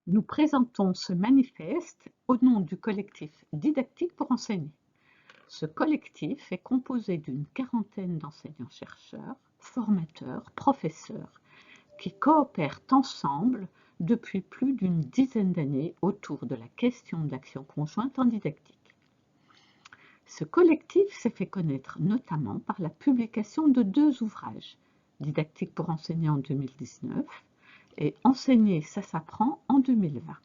Nous présentons ce manifeste au nom du collectif Didactique pour enseigner. Ce collectif est composé d'une quarantaine d'enseignants-chercheurs, formateurs, professeurs, qui coopèrent ensemble depuis plus d'une dizaine d'années autour de la question de l'action conjointe en didactique. Ce collectif s'est fait connaître notamment par la publication de 2 ouvrages, Didactique pour enseigner en 2019 et Enseigner, ça s'apprend en 2020.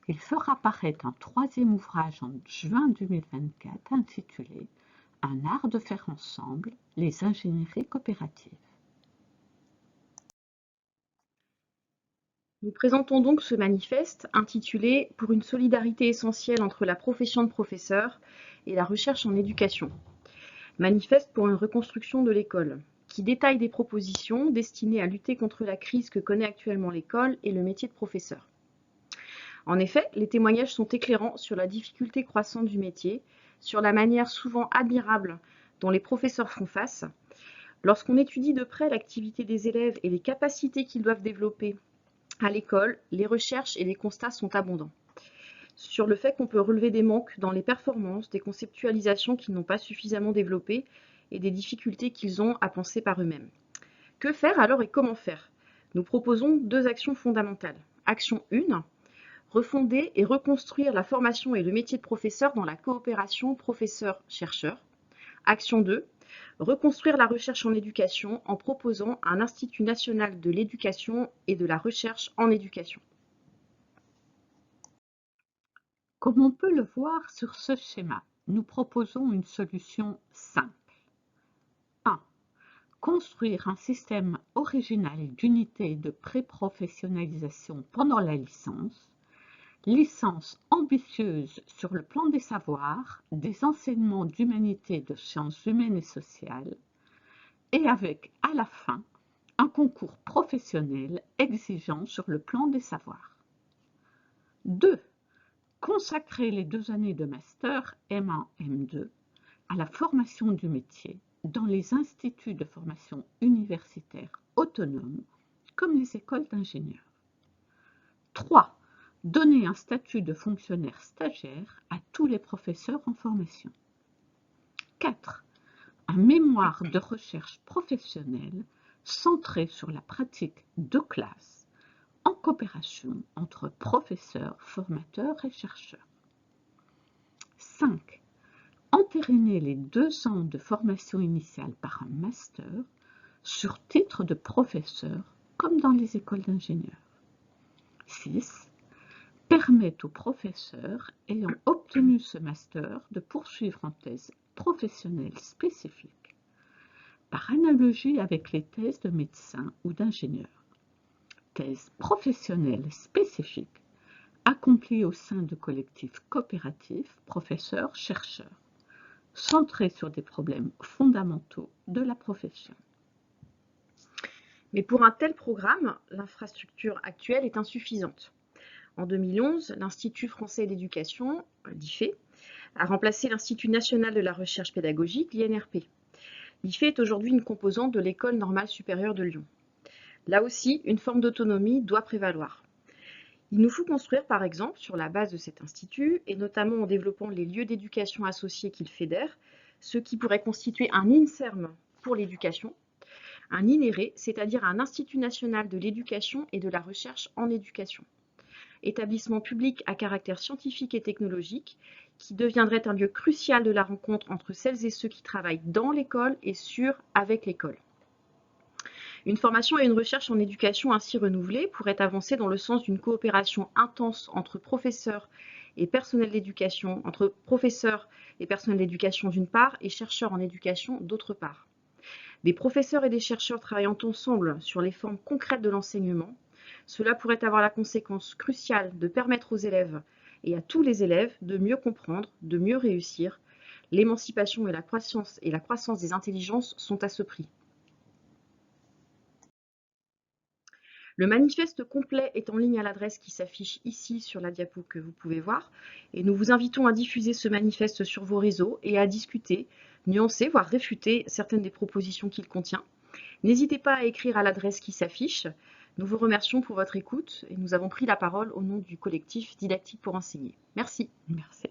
Il fera paraître un 3e ouvrage en juin 2024 intitulé Un art de faire ensemble, les ingénieries coopératives. Nous présentons donc ce manifeste intitulé Pour une solidarité essentielle entre la profession de professeur et la recherche en éducation. Manifeste pour une reconstruction de l'école, qui détaille des propositions destinées à lutter contre la crise que connaît actuellement l'école et le métier de professeur. En effet, les témoignages sont éclairants sur la difficulté croissante du métier, sur la manière souvent admirable dont les professeurs font face. Lorsqu'on étudie de près l'activité des élèves et les capacités qu'ils doivent développer à l'école, les recherches et les constats sont abondants sur le fait qu'on peut relever des manques dans les performances, des conceptualisations qu'ils n'ont pas suffisamment développées et des difficultés qu'ils ont à penser par eux-mêmes. Que faire alors et comment faire? Nous proposons 2 actions fondamentales. Action 1, refonder et reconstruire la formation et le métier de professeur dans la coopération professeur-chercheur. Action 2, reconstruire la recherche en éducation en proposant un Institut national de l'éducation et de la recherche en éducation. Comme on peut le voir sur ce schéma, nous proposons une solution simple. 1. Construire un système original d'unité et de pré-professionnalisation pendant la licence ambitieuse sur le plan des savoirs, des enseignements d'humanité, de sciences humaines et sociales, et avec, à la fin, un concours professionnel exigeant sur le plan des savoirs. 2. Consacrer les 2 années de master M1, M2 à la formation du métier dans les instituts de formation universitaire autonomes comme les écoles d'ingénieurs. 3. Donner un statut de fonctionnaire stagiaire à tous les professeurs en formation. 4. Un mémoire de recherche professionnelle centré sur la pratique de classe en coopération entre professeurs, formateurs et chercheurs. 5. Entériner les 2 ans de formation initiale par un master sur titre de professeur comme dans les écoles d'ingénieurs. 6. Permettre aux professeurs ayant obtenu ce master de poursuivre en thèse professionnelle spécifique, par analogie avec les thèses de médecins ou d'ingénieurs. Thèse professionnelle spécifique accomplie au sein de collectifs coopératifs, professeurs-chercheurs, centrés sur des problèmes fondamentaux de la profession. Mais pour un tel programme, l'infrastructure actuelle est insuffisante. En 2011, l'Institut français d'éducation, l'IFE, a remplacé l'Institut national de la recherche pédagogique, l'INRP. L'IFE est aujourd'hui une composante de l'École normale supérieure de Lyon. Là aussi, une forme d'autonomie doit prévaloir. Il nous faut construire, par exemple, sur la base de cet institut, et notamment en développant les lieux d'éducation associés qu'il fédère, ce qui pourrait constituer un INSERM pour l'éducation, un INERE, c'est-à-dire un Institut national de l'éducation et de la recherche en éducation. Établissement public à caractère scientifique et technologique, qui deviendrait un lieu crucial de la rencontre entre celles et ceux qui travaillent dans l'école et avec l'école. Une formation et une recherche en éducation ainsi renouvelées pourraient avancer dans le sens d'une coopération intense entre professeurs et personnel d'éducation, entre professeurs et personnel d'éducation d'une part et chercheurs en éducation d'autre part. Des professeurs et des chercheurs travaillant ensemble sur les formes concrètes de l'enseignement, cela pourrait avoir la conséquence cruciale de permettre aux élèves et à tous les élèves de mieux comprendre, de mieux réussir. L'émancipation et la croissance des intelligences sont à ce prix. Le manifeste complet est en ligne à l'adresse qui s'affiche ici sur la diapo que vous pouvez voir. Et nous vous invitons à diffuser ce manifeste sur vos réseaux et à discuter, nuancer, voire réfuter certaines des propositions qu'il contient. N'hésitez pas à écrire à l'adresse qui s'affiche. Nous vous remercions pour votre écoute et nous avons pris la parole au nom du collectif Didactique pour enseigner. Merci. Merci.